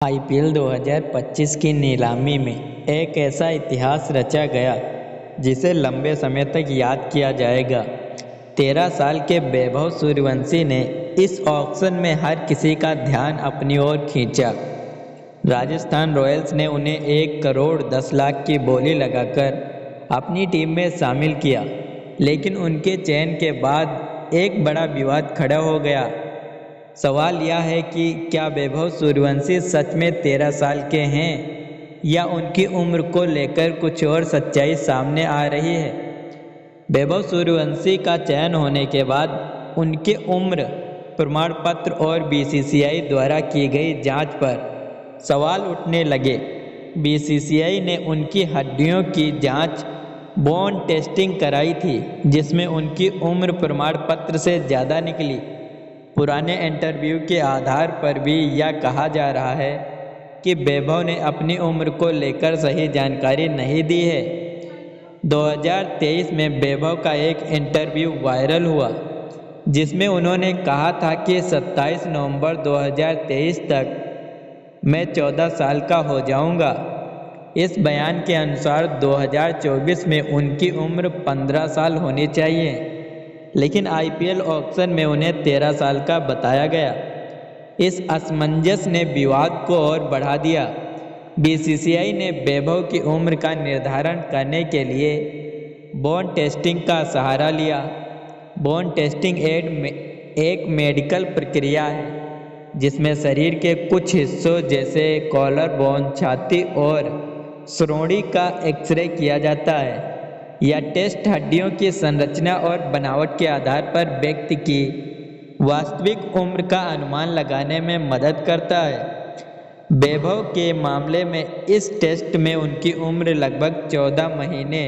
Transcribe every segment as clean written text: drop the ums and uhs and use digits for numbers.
IPL 2025 की नीलामी में एक ऐसा इतिहास रचा गया जिसे लंबे समय तक याद किया जाएगा। 13 साल के वैभव सूर्यवंशी ने इस ऑक्शन में हर किसी का ध्यान अपनी ओर खींचा। राजस्थान रॉयल्स ने उन्हें 1 करोड़ 10 लाख की बोली लगाकर अपनी टीम में शामिल किया, लेकिन उनके चयन के बाद एक बड़ा विवाद खड़ा हो गया। सवाल यह है कि क्या वैभव सूर्यवंशी सच में 13 साल के हैं या उनकी उम्र को लेकर कुछ और सच्चाई सामने आ रही है। वैभव सूर्यवंशी का चयन होने के बाद उनके उम्र प्रमाण पत्र और बीसीसीआई द्वारा की गई जांच पर सवाल उठने लगे। बीसीसीआई ने उनकी हड्डियों की जांच बोन टेस्टिंग कराई थी, जिसमें उनकी उम्र प्रमाण पत्र से ज़्यादा निकली। पुराने इंटरव्यू के आधार पर भी यह कहा जा रहा है कि वैभव ने अपनी उम्र को लेकर सही जानकारी नहीं दी है। 2023 में वैभव का एक इंटरव्यू वायरल हुआ, जिसमें उन्होंने कहा था कि 27 नवंबर 2023 तक मैं 14 साल का हो जाऊंगा। इस बयान के अनुसार 2024 में उनकी उम्र 15 साल होनी चाहिए, लेकिन आईपीएल ऑक्शन में उन्हें 13 साल का बताया गया। इस असमंजस ने विवाद को और बढ़ा दिया। बीसीसीआई ने वैभव की उम्र का निर्धारण करने के लिए बोन टेस्टिंग का सहारा लिया। बोन टेस्टिंग एक मेडिकल प्रक्रिया है जिसमें शरीर के कुछ हिस्सों जैसे कॉलर बोन, छाती और श्रोणि का एक्सरे किया जाता है। यह टेस्ट हड्डियों की संरचना और बनावट के आधार पर व्यक्ति की वास्तविक उम्र का अनुमान लगाने में मदद करता है। वैभव के मामले में इस टेस्ट में उनकी उम्र लगभग 14 महीने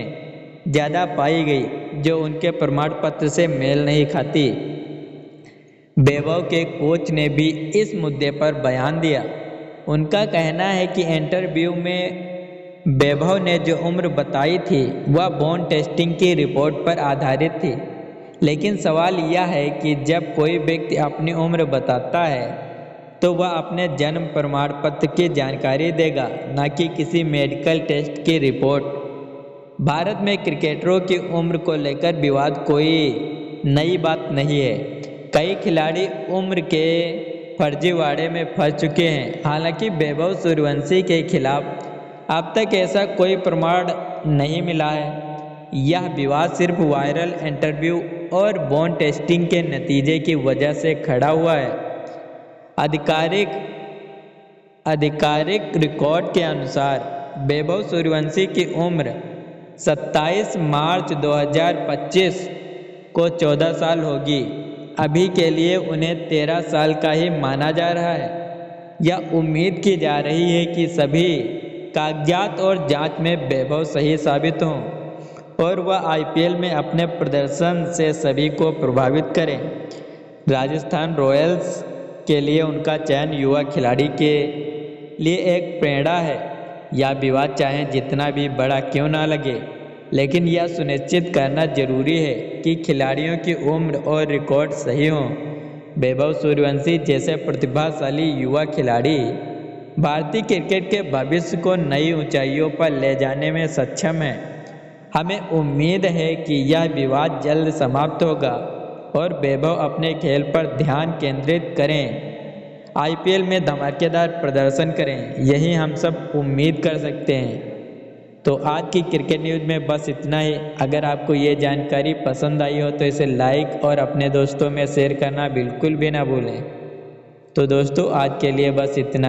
ज़्यादा पाई गई, जो उनके प्रमाण पत्र से मेल नहीं खाती। वैभव के कोच ने भी इस मुद्दे पर बयान दिया। उनका कहना है कि इंटरव्यू में वैभव ने जो उम्र बताई थी वह बोन टेस्टिंग की रिपोर्ट पर आधारित थी, लेकिन सवाल यह है कि जब कोई व्यक्ति अपनी उम्र बताता है तो वह अपने जन्म प्रमाण पत्र की जानकारी देगा, न कि किसी मेडिकल टेस्ट की रिपोर्ट। भारत में क्रिकेटरों की उम्र को लेकर विवाद कोई नई बात नहीं है। कई खिलाड़ी उम्र के फर्जीवाड़े में फंस चुके हैं। हालांकि वैभव सूर्यवंशी के खिलाफ अब तक ऐसा कोई प्रमाण नहीं मिला है। यह विवाद सिर्फ वायरल इंटरव्यू और बोन टेस्टिंग के नतीजे की वजह से खड़ा हुआ है। आधिकारिक रिकॉर्ड के अनुसार वैभव सूर्यवंशी की उम्र 27 मार्च 2025 को 14 साल होगी। अभी के लिए उन्हें 13 साल का ही माना जा रहा है। यह उम्मीद की जा रही है कि सभी कागजात और जांच में वैभव सही साबित हों और वह आईपीएल में अपने प्रदर्शन से सभी को प्रभावित करें। राजस्थान रॉयल्स के लिए उनका चयन युवा खिलाड़ी के लिए एक प्रेरणा है। यह विवाद चाहे जितना भी बड़ा क्यों ना लगे, लेकिन यह सुनिश्चित करना जरूरी है कि खिलाड़ियों की उम्र और रिकॉर्ड सही हों। वैभव सूर्यवंशी जैसे प्रतिभाशाली युवा खिलाड़ी भारतीय क्रिकेट के भविष्य को नई ऊंचाइयों पर ले जाने में सक्षम है। हमें उम्मीद है कि यह विवाद जल्द समाप्त होगा और वैभव अपने खेल पर ध्यान केंद्रित करें, आईपीएल में धमाकेदार प्रदर्शन करें। यही हम सब उम्मीद कर सकते हैं। तो आज की क्रिकेट न्यूज़ में बस इतना ही। अगर आपको ये जानकारी पसंद आई हो तो इसे लाइक और अपने दोस्तों में शेयर करना बिल्कुल भी ना भूलें। तो दोस्तों, आज के लिए बस इतना ही।